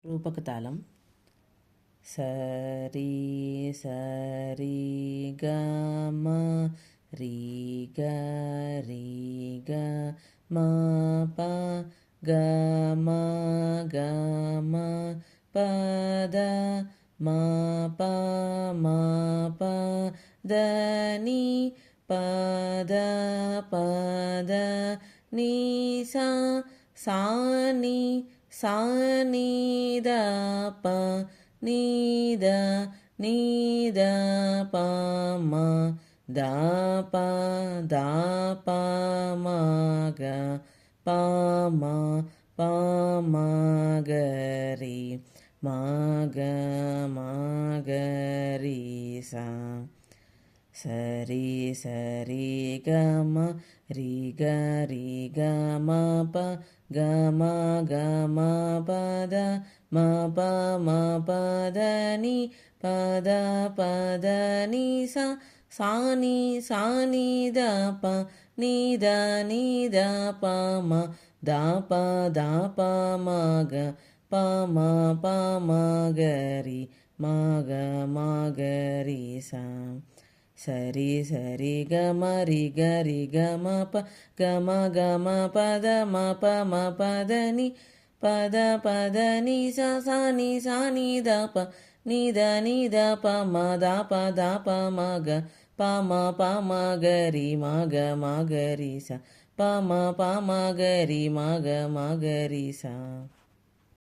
రూపకతాళం సరి సరి గమ రి గ రి గ మ ప గ మ గ మ పద మ ప మ ప ద ని పద పద ని సా సా ని சா நீத ப நீத நீத ப ம த ப த ப ம க ப ம ப ம க ரி ம க ம க ரி சா சரி சரி க ம ரி க ரி க ம ப க ம க ம ப த ம ப ம ப த நி ப த ப த நி சா சா நீ த ப நீ த ப ம த ப த ப ம க ப ம ப ம க ரி ம க ம க ரி சா சரி சரி க ம ரி க ரி க ம ப க ம க ம ப த ம ப ம ப த நி ப த நி சா சா நீ த ப நீ த ப ம த ப ம க ப ம க ரி ம க ம க ரி சா ப ம க ரி ம க ம க ரி சா